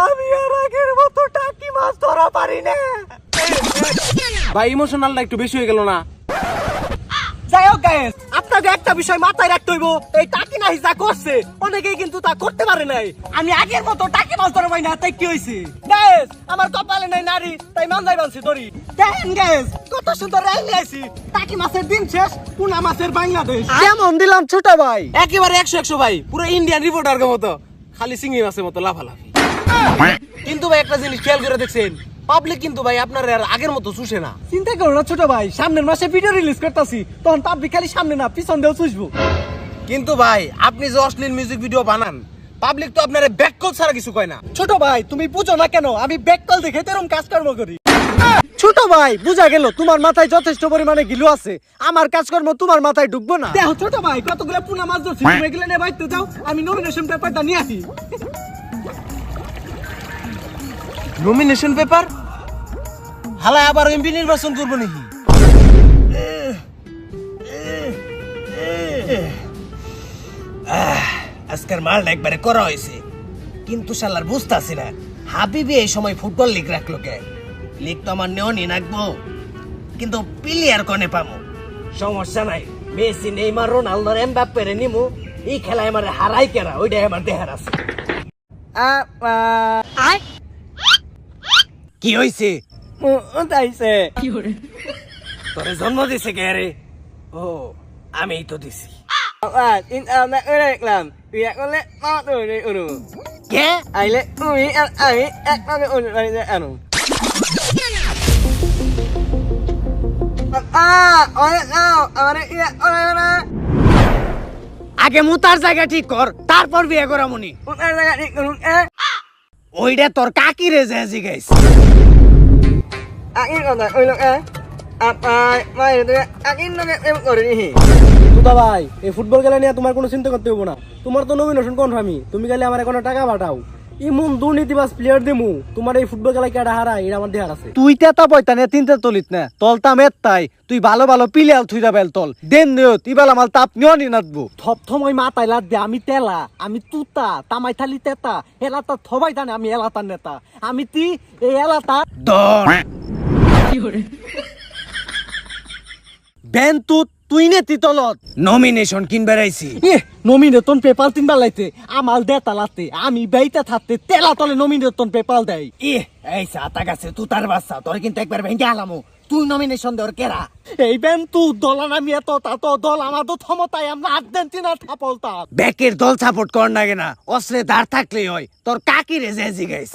আমি আর আগের মতো টাকি মাছ ধরা পারি না। ভাই ইমোশনালটা একটু বেশি হয়ে গেল না? যাই হোক গাইস, আপনাকে একটা বিষয় মাথায় রাখতে হইব, এই টাকি না যা করছে অনেকেই কিন্তু তা করতে পারে নাই। আমি আগের মতো টাকি মাছ ধরা পাই না, তাই কি হয়েছে গাইস? আমার কপালে নাই নারী, তাই মানজাই বানছি ধরি। দেখেন গাইস, কত সুন্দর রাইলে আইছি। টাকি মাছের দিন শেষ, পুনা মাছের বাংলাদেশ। কেমন দিলাম ছোট ভাই? একেবারে 100 ভাই, পুরো ইন্ডিয়ান রিপোর্টার মতো, খালি চিংড়ি মাছের মতো লাফালাফি। কিন্তু ভাই একটা জিনিস খেয়াল করে দেখছেন, পাবলিক কিন্তু ভাই আপনার আর আগের মতো চুষে না। চিন্তা করো না ছোট ভাই, সামনের মাসে ভিডিও রিলিজ করতেছি, তখন পাবলিক খালি সামনে না পিছন দিয়েও চুষবো। কিন্তু ভাই আপনি যে অশ্লীল মিউজিক ভিডিও বানান, পাবলিক তো আপনার ব্যাককল ছাড়া কিছু কয় না। ছোট ভাই তুমি বুঝো না কেন, আমি ব্যাককল দেখে তেরম কাজকর্ম করি। ছোট ভাই বুঝা গেল, তোমার মাথায় যথেষ্ট পরিমাণে গিলু আছে, আমার কাজকর্ম তোমার মাথায় ঢুকবো না। দেখো ছোট ভাই, কতগুলো পুনা মাছ ধরছি, তুমি এগুলো নিয়ে বাইতে যাও, আমি নমিনেশন পেপারটা নিয়ে আসি। Nomination paper? হালা আবার এমপি নির্বাচন করবো নাকি? আজকের মালটা একবারে করা হয়েছে, কিন্তু শালার বুঝতাছি না হাবিবি এই সময় ফুটবল লিগ রাখলো কে? লিগ তো আমার নেওয়া নিয়ে রাখবো, কিন্তু প্লেয়ার কনে পামো? সমস্যা নাই, মেসি নেইমার রোনালদো এমবাপ্পেরে নিমু, এই খেলায় আমারে হারাই কেরা, ওইটাই আমার দেহার আছে। কি হয়েছে? তাইছে তোরে জন্ম দিছে কে রে? ও আমিই তো দিছি। দেখলাম তুই একলে কে? আইলে তুমি আর আমি একলামে আনো। আগে মুতার জায়গা ঠিক কর, তারপর বিয়ে করা মনি। ওইটা তোর কাকি রে যে জিগাইস। দুদা ভাই, এই ফুটবল খেলা নিয়ে তোমার কোনো চিন্তা করতে হবো না, তোমার তো নমিনেশন কনফার্মই, তুমি খালি আমার কোনো টাকা পাঠাও। ইমন দুর্নীতিবাজ প্লেয়ার দিমু, তোমার এই ফুটবল খেলায় কেডা হারায় এটা আমার দেহার আছে। তুই তেতা পয়তা নে তিনটা তলিত না তলতাম এত্তাই, তুই ভালো ভালো পিলিয়াল থুইরা বেল তল দেন নিও তিবাল আমার তাপ নিও নি নাতবো। থমই মাথায় লাদ দে, আমি তেলা, আমি তুতা, তামাই থালি তেতা, এলাতা থবাই জানে আমি এলাতার নেতা, আমি তি এই এলাতা দর বেন তুই নে তিতলত নমিনেশন কিন বেড়াইছি। নমিনেশন পেপার তিন বেলাইতে আমার দেতা লাতে, আমি বেইতে থাকতে তেলা তলে নমিনেশন পেপার দেয়। এই সাতা গাছে তুতার বাচ্চা, তোর কিন্তু একবার ভেঙে আলামো। তুই নমিনেশন দেওয়ার কেরা? এই বেন তু দল আমি এত তা তো দল আমার তো ক্ষমতায়, আমরা আর্জেন্টিনা থাপলতাম। ব্যাকের দল সাপোর্ট কর না কেনা, অস্ত্রে দাঁড় থাকলেই হয়। তোর কাকি রে যে জিগাইস।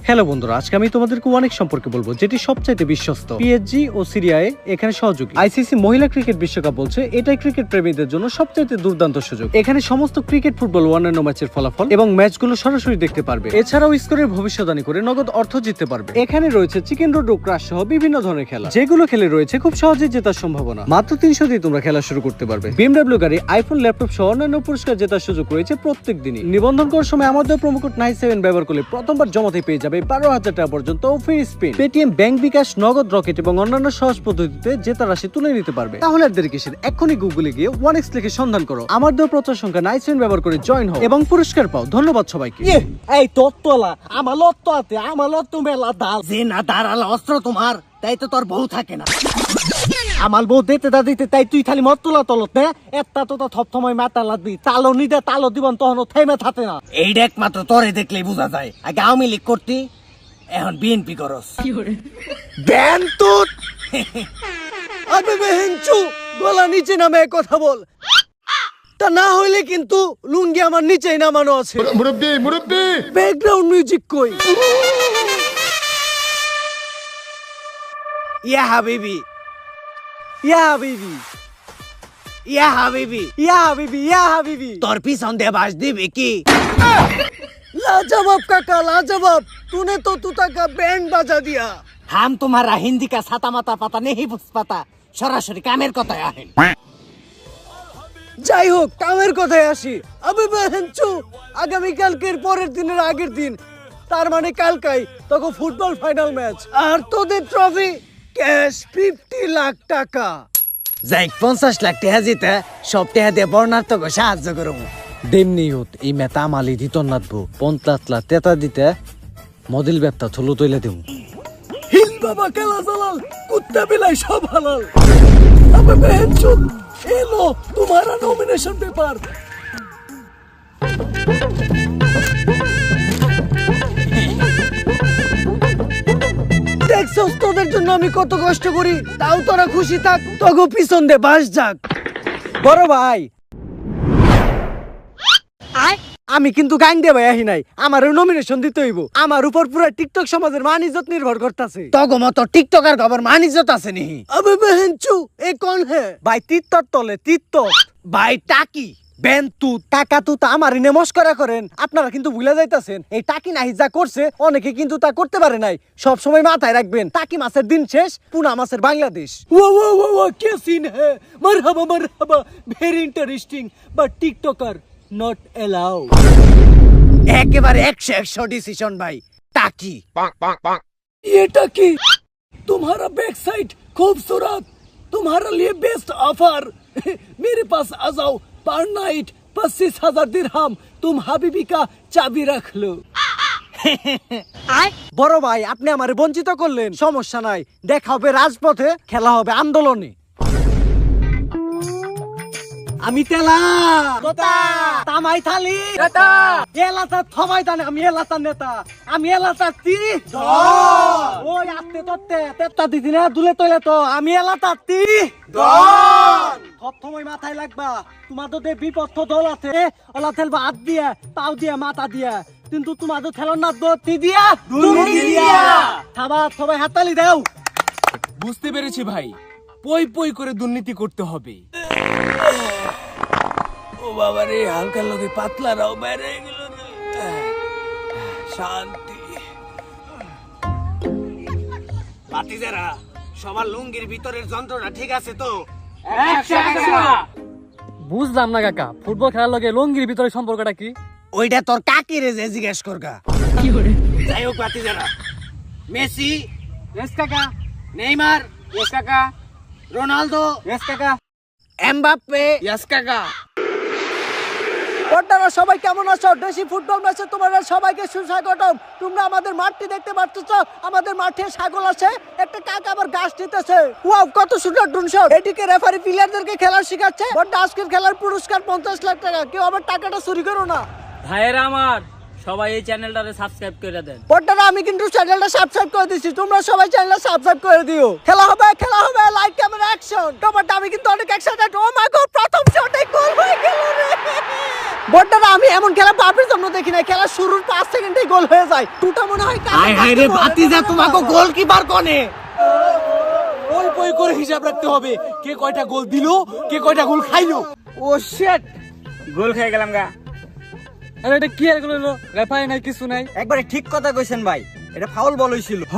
হ্যালো বন্ধুরা, আজকে আমি তোমাদেরকে অনেক সম্পর্কে বলবো যেটি সবচাইতে বিশ্বস্ত। পিএসজি ও সিরিয়ায় এখানে সহযোগী। আইসিসি মহিলা ক্রিকেট বিশ্বকাপ বলছে এটাই ক্রিকেট প্রেমীদের জন্য সবচাইতে দুর্দান্ত সুযোগ। এখানে সমস্ত ক্রিকেট, ফুটবল, অন্যান্য ম্যাচের ফলাফল এবং ম্যাচগুলো সরাসরি দেখতে পারবে। এছাড়াও স্কোরের ভবিষ্যৎবাণী করে নগদ অর্থ জিততে পারবে। এখানে রয়েছে চিকেন রোড ও ক্রাশ সহ বিভিন্ন ধরনের খেলা, যেগুলো খেলে রয়েছে খুব সহজেই জেতার সম্ভাবনা। মাত্র 300 দিয়ে তোমরা খেলা শুরু করতে পারবে। বিএমডব্লিউ গাড়ি, আইফোন, ল্যাপটপ সহ অন্যান্য পুরস্কার জেতার সুযোগ রয়েছে প্রত্যেক দিনই। নিবন্ধন করার সময় আমাদের প্রোমো কোড 97 ব্যবহার করলে প্রথমবার জমাতে পেয়ে যাবে 12,000 টাকা পর্যন্ত ফ্রি স্পিন। পেটিএম, ব্যাংক বিকাশ, নগদ, রকেট এবং অন্যান্য সহজ পদ্ধতিতে জেতা রাশি তুলে নিতে পারবে। তাহলে আর দেরি কিসের, এখনই গুগলে গিয়ে 1x লিখে সন্ধান করো, আমার দেওয়া প্রচার সংখ্যা 97 ব্যবহার করে জয়েন হও এবং পুরস্কার পাও। ধন্যবাদ সবাইকে। এই তত্তলা আমার লত্ত আছে, আমার লত্ত মেলা দাল যে না দাঁড়াল অস্ত্র তোমার, তাই তো তোর বউ থাকে না। আমার বউ দিতে দা দিতে, তাই তুই খালি মত তোলা তলত না একটা তো থমথময় মাথা লাগবি, তালো নিদে তালো দিবন তখন থেমে থাকে না। এইটা একমাত্র তোরে দেখলেই বোঝা যায়। আগে আওয়ামী লীগ করতি, এখন বিএনপি করস। ব্যান তুত আবে বেহেনচু, গলা নিচে নামে কথা বল, তা না হইলে কিন্তু লুঙ্গি আমার নিচেই নামানো আছে। মুরব্বি মুরব্বি ব্যাকগ্রাউন্ড মিউজিক কই? ইয়া হাবিবি, ইয়া হাবিবি, ইয়া হাবিবি, ইয়া হাবিবি, ইয়া হাবিবি। তোর পিছন দিয়ে বাস দিবি কি? लाजवाब काका लाजवाब, तूने तो तूता का बैंड बजा दिया। हम तुम्हारा हिंदी का साता माता पता नहीं बुझ पाता, সরাসরি কামের কথায় আহেন। যাই হোক কামের কথায় আসি। আবে বেহেনচু, আগামীকালকের পরের দিনের আগের দিন, তার মানে কালকাই তখন ফুটবল ফাইনাল ম্যাচ, আর তোদের ট্রফি ক্যাশ 50 লাখ টাকা। যাই 50 লাখ টাকা জিতে সব টাকা দিয়ে বর্ণার্থকে সাহায্য করবো। দেমনি হত এই মেতা মালি দিত নাতবো পন্তাতলা তেতা দিতে মদিল ব্যবতা থলো তৈলে দিমু হিল বাবা খেলা চালাল কুত্তা বিলাই সব হালাল আবে বেঞ্চুত এলো তোমারা নমিনেশন পেপার দেখছস তোদের জন্য আমি কত কষ্ট করি তাও তোরা খুশি থাক তগো পিছন দে বাস যাক বড় ভাই আমি কিন্তু গান দিয়ে ভাই আহি নাই আমার নমিনেশন দিতে হইব আমার উপর পুরো টিকটক সমাজের মান ইজ্জত নির্ভর করতেছে তগো মতো টিকটকার খবর মান ইজ্জত আছে নি আবে বেহেনচু এ কোন হে ভাই তিত্তর তলে তিত্তর ভাই টাকি বেন্তু টাকা তো আমার ইনে মস্করা করেন আপনারা কিন্তু ভুলে যাইতাছেন এই টাকি নাহি যা করছে অনেকে কিন্তু তা করতে পারে নাই সব সময় মাথায় রাখবেন টাকি মাছের দিন শেষ পুনা মাছের বাংলাদেশ ওয়া ওয়া ওয়া ওয়া কে সিন হে মারহাবা very interesting but TikToker not allow একেবারে 100 ডিসিশন ভাই টাকি ये टाकी तुम्हारा बैक साइड खूबसूरत तुम्हारे लिए बेस्ट ऑफर मेरे पास आ जाओ पर नाइट 25,000 दिरहम तुम हबीबी का चाबी रख लो বড় ভাই আপনি আমারে বঞ্চিত করলেন সমস্যা নাই দেখা হবে রাজপথে খেলা হবে আন্দোলনে আমি তেলা গোতা তামাই থালি নেতা এলাতা থমাই তানে আমি এলাতার নেতা আমি এলাতার তি ওই আত্তে তত্তে তেত্তা দিদি না দুলে তলে তো আমি এলাতার তি সব সময় মাথায় লাগবা তোমাদের যে বিপদ দল আছে ওলা থেলবা হাত দিয়া পাও দিয়া মাথা দিয়া কিন্তু তোমাদের থেলন না তি দিয়া দুর্নীতি দিয়া থাবা সবাই হাততালি দাও বুঝতে পেরেছি ভাই পই পই করে দুর্নীতি করতে হবে ও বাবা রে হালকা লোকে পাতলা রাও বেড়ে গেল রে শান্তি বাতিজারা সবার লুঙ্গির ভিতরের যন্ত্রটা ঠিক আছে তো বুঝলাম না কাকা ফুটবল খেলার লগে লঙ্গির ভিতরে সম্পর্কটা কি ওইটা তোর কাকি রে যে জিজ্ঞেস করগা যাই হোক বাতিজারা মেসি এস কাকা নেইমার এস কাকা রোনালদো এস কাকা এমবাপ্পে ইয়াস কাকা আপনারা সবাই কেমন আছো দেশি ফুটবল ম্যাচে তোমাদের সবাইকে সুস্বাগতম তোমরা আমাদের মাঠটি দেখতে পাচ্ছ আমাদের মাঠে ছাগল আছে একটা কাকা আবার ঘাস দিতেছে ওয়াও কত সুন্দর ড্রোন শট এদিকে রেফারি প্লেয়ারদেরকে খেলা শেখাচ্ছে বড় আজকের খেলার পুরস্কার 50 লাখ টাকা কেউ আবার টাকাটা চুরি করো না ভাইয়েরা আমার সবাই এই চ্যানেলটারে সাবস্ক্রাইব করে দেন বড়রা আমি কিন্তু চ্যানেলটা সাবস্ক্রাইব করে দিয়েছি তোমরা সবাই চ্যানেলটা সাবস্ক্রাইব করে দিও খেলা হবে লাইক ক্যামেরা অ্যাকশন টমাটো আমি কিন্তু অনেক এক্সাইটেড ও মাই গড প্রথম শটে গোল হয়ে গেল রে বড়রা আমি এমন খেলা বাপের জন্য দেখি না খেলা শুরুর 5 সেকেন্ডেই গোল হয়ে যায় টুটা মনে হয় হায় হায় রে বাতিজা তোমাকে গোলকিপার কোনে পই পই করে হিসাব রাখতে হবে কে কয়টা গোল দিলো কে কয়টা গোল খাইলো ও শিট গোল খেয়ে গেলাম গা আরে এটা কি আর গোল হলো রেফারি নাই কিছু নাই একবারে ঠিক কথা কইছেন ভাই এটা ফাউল বল হইছিল হ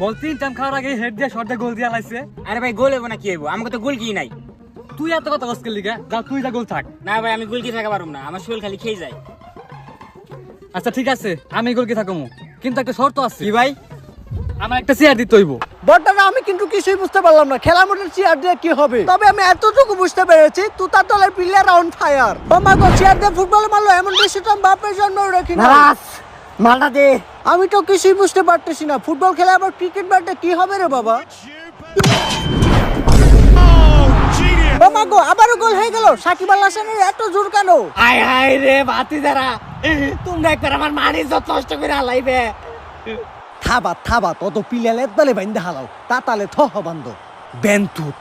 বল 3 টাইম খাওয়ার আগে হেড দিয়ে শট দিয়ে গোল দিয়া লাইছে আরে ভাই গোল হইব না কি হইব আমাকে তো গোল কি নাই তুই এত কথা কষ্ট করলি গা যা তুই যা গোল থাক না ভাই আমি গোল কি থাকা পারুম না আমার শরীর খালি খেয়ে যায় আচ্ছা ঠিক আছে আমি গোল কি থাকমু কিন্তু একটা শর্ত আছে কি ভাই আমার একটা চেয়ার দিতে হইব বড়রা আমি কিন্তু কিছুই বুঝতে পারলাম না খেলার মধ্যে চেয়ার দিয়ে কি হবে তবে আমি এতটুকু বুঝতে পেরেছি তুতা দলের প্লেয়ার অন ফায়ার ও মা গো চেয়ার দিয়ে ফুটবল মারলো এমন ডিসিশন বাপের জন্য রাখি না মালটা দে আমি তো কিছুই বুঝতে পারতেছি না ফুটবল খেলা আবার ক্রিকেট ব্যাটে কি হবে রে বাবা ও মা গো আবারও গোল হয়ে গেল সাকিব আল হাসানের এত জোর কেন হায় হায় রে বাতিজারা তোমরা একবার আমার মান ইজ্জত নষ্ট করে হালাইবে থাবা তত পিলালে তালে বাইন্দে হালাও তাতালে থহ বান্ধ বেন্তুত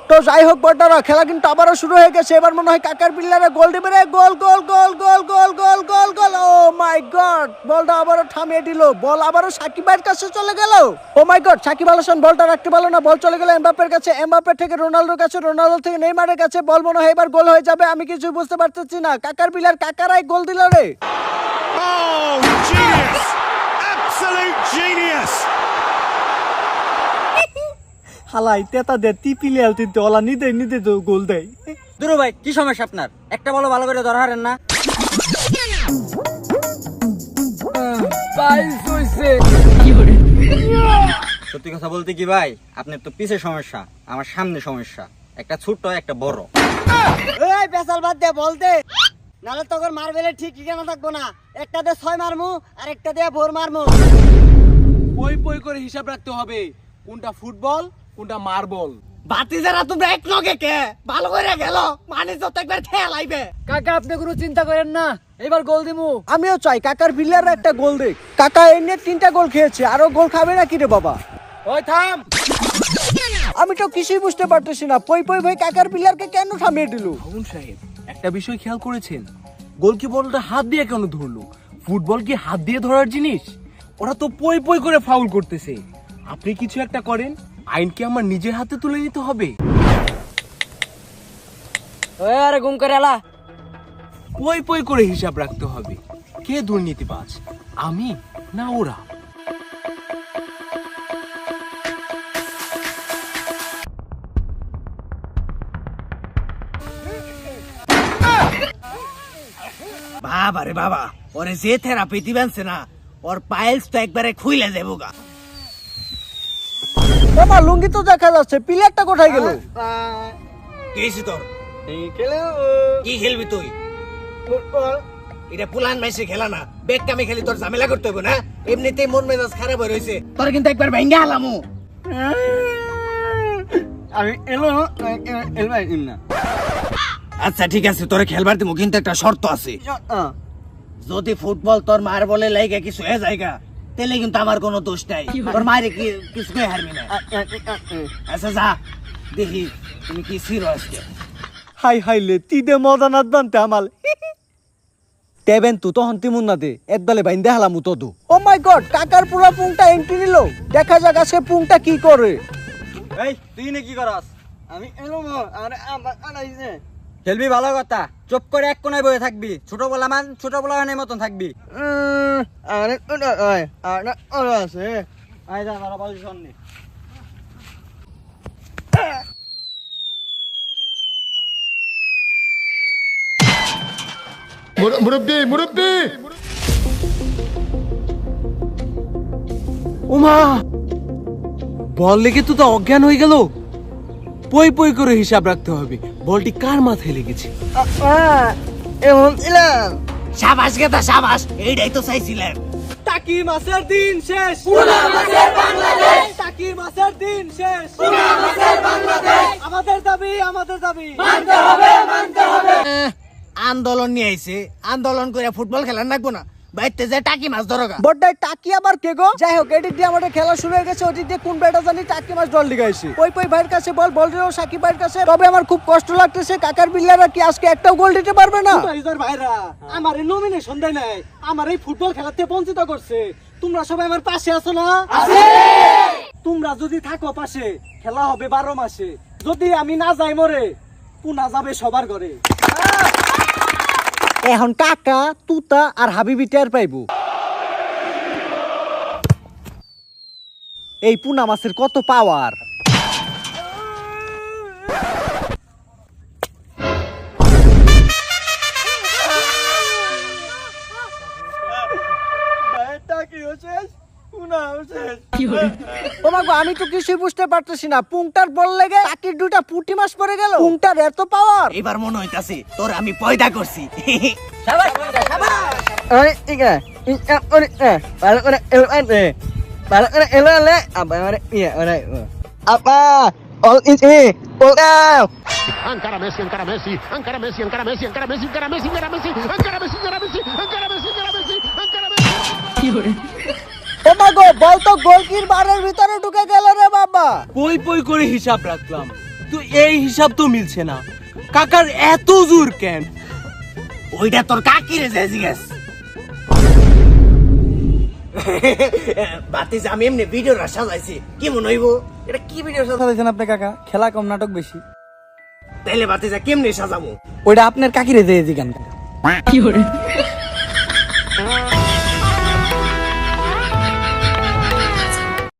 তো যাই হোক বড়রা খেলা কিন্তু আবারও শুরু হয়ে গেছে এবার মনে হয় কাকার পিলারে গোল দিবে রে গোল ও মাই গড বলটা আবারও থামিয়ে দিল বল আবারও সাকিবের কাছে চলে গেল ও মাই গড সাকিব আল হাসান বলটা রাখতে পারলো না বল চলে গেল এমবাপ্পের কাছে এমবাপ্পে থেকে রোনালদোর কাছে রোনালদো থেকে নেইমারের কাছে বল মনে হয় এবার গোল হয়ে যাবে আমি কিছু বুঝতে পারতেছি না কাকার পিলার কাকারাই গোল দিল রে Genius! Absolute genius! হালাই তেতা দে টিপিলে আলতিতে ওলা নিতে তো গোল দেয় দুরু ভাই কি সমস্যা আপনার একটা বলো ভালো করে ধরা হারেন না সত্যি কথা বলতে কি ভাই আপনার তো পিছের সমস্যা আমার সামনে সমস্যা একটা ছোট একটা বড় এই পেশাল বাদ দে বলতে নালে তোর মারবেলে ঠিক ঠিকানা থাকবো না, একটা দিয়ে 6 মারমু আর একটা দিয়ে 4 মারমু। পই পই করে হিসাব রাখতে হবে কোনটা ফুটবল কোনটা মার্বল। বাতিজারা তোমরা এক লগে কে ভালো করে গেল মানে যত একবার খেল আইবে। কাকা আপনি কোনো চিন্তা করেন না, এবার গোল দিমু। আমিও চাই কাকার প্লেয়ার একটা গোল দেখ। কাকা এনে 3টা গোল খেয়েছে, আরো গোল খাবে নাকি রে বাবা? ওই থাম। আমি তো কিছুই বুঝতে পারতেছি না, পই পই ভাই কাকার প্লেয়ারকে কেন থামিয়ে দিল? মামুন সাহেব একটা বিষয় খেয়াল করেছেন, গোলকিপারটা হাত দিয়ে কেন ধরলো? ফুটবল কি হাত দিয়ে ধরার জিনিস? ওরা তো পই পই করে ফাউল করতেছে। আপনি কিছু একটা করেন, আইনকে আমার নিজের হাতে তুলে নিতে হবে। ওই আরে গুম করে এলা। পই পই করে হিসাব রাখতে হবে কে দুর্নীতিবাজ, আমি না ওরা। বাবা রে বাবা, ওরে যে থেরাপি দিবেনছে না, ওর পাইলস তো একবারে খুইলে যাবো গা। বাবা লুঙ্গি তো দেখা যাচ্ছে, প্লেয়ারটা কোথায় গেল? কি হইছে তোর? কি খেলবি তুই? এটা পুলান মাইসে খেলা না, বেগ কামে খেলি তোর ঝামেলা করতে হবে না। এমনিতেই মন মেজাজ খারাপ হয়ে রয়েছে, তোর কিন্তু একবার ভেঙ্গে হালামু। আমি এলো না। আচ্ছা ঠিক আছে, তোরে খেলবার দিমু, কিন্তু একটা শর্ত আছে। যদি ফুটবল তোর মার বলে লাইগা কিছু হয়ে যায়গা, তাহলে কিন্তু আমার কোনো দোষ নাই, তোর মায়ের কিছু কই হারবি না। আচ্ছা যা দেখি তুমি কি ছিড়ো আজকে। হাই হাইলে তিদে মদানাত বানতে আমাল তেবেন তু তখন তিমুন না দে একদলে বাইন দেখালাম তদু। ও মাই গড, কাকার পুরা পুংটা এন্ট্রি নিল, দেখা যাক সে পুংটা কি করে। এই তুই নে কি করস? আমি এলো আরে আনাইছে। খেলবি ভালো কথা, চুপ করে এক কোণায় বসে থাকবি, ছোট বলার মতন থাকবি। আরে ওই আরে ওরা আছে আই যা মারা বল সামনে। মুরব্বি ওমা, বল লেগে তো অজ্ঞান হয়ে গেল। পই পই করে হিসাব রাখতে হবে বলটি কার মাথায় লেগেছে। এমন ছিলাম। সাবাস গেতা সাবাস, এইটাই তো চাইছিলাম। টাকি মাছের দিন শেষ, পুরা মাছের বাংলাদেশ। টাকি মাছের দিন শেষ, পুরা মাছের বাংলাদেশ। আমাদের দাবি মানতে হবে। আন্দোলন নিয়ে আইছে, আন্দোলন করে ফুটবল খেলার লাগবো না, বাইতে যে টাকি মাছ ধরোগা। বড়টাই টাকি আবার কে গো? যাই হোক, এদিক দিয়ে আমাদের খেলা শুরু হয়ে গেছে, ওদিক দিয়ে কোন বেটা জানি টাকি মাছ দল লিগাইছে। পই পই ভাইয়ের কাছে বল, বল রেও সাকিব ভাইয়ের কাছে। তবে আমার খুব কষ্ট লাগতেছে, কাকার বিল্লারা কি আজকে একটাও গোল দিতে পারবে না? ভাইরা আমার নমিনেশন দেয় নাই, আমার এই ফুটবল খেলাতে বঞ্চিত করছে। তোমরা সবাই আমার পাশে আছো না? তোমরা যদি থাকো পাশে, খেলা হবে 12 মাসে। যদি আমি না যাই মরে, পুনা যাবে সবার ঘরে। এখন কাকা তুতা আর হাবিবি টের পাইবো এই পুনা মাছের কত পাওয়ার। আমি তো কিছুই বুঝতে পারতেছি না, পুংটার বল লেগে টাকির 2টা পুঁটি মাছ পড়ে গেল। পুংটার এত পাওয়ার, এবার মনে হইতাছে তোর আমি পয়দা করছি। আরে ঠিক আছে ওরে ভালো করে এলো আরে ভালো করে এলো আলে আবার ইয়া ওরে আপা অল ইজ মি অল আউ। Encara Messi, encara Messi, encara Messi, encara Messi, encara Messi, encara Messi, encara Messi, encara Messi, encara Messi, encara Messi, encara Messi, encara Messi. ও মা গো, বল তো গোলকির বারের ভিতরে ঢুকে গেল রে বাবা। পই পই করে হিসাব রাখলাম, তো এই হিসাব তো মিলছে না। কাকার এত জোর কেন? ওইটা তোর কাকিরে যে জিজ্ঞেস। বাতিস আমি এমনি ভিডিওটা সাজাইছি, কি মনে হইব? এটা কি ভিডিও সাজাইছেন আপনি কাকা? খেলা কম নাটক বেশি। তাইলে বাতিসা কেমনে সাজাবো? ওইটা আপনার কাকিরে যে জিগান।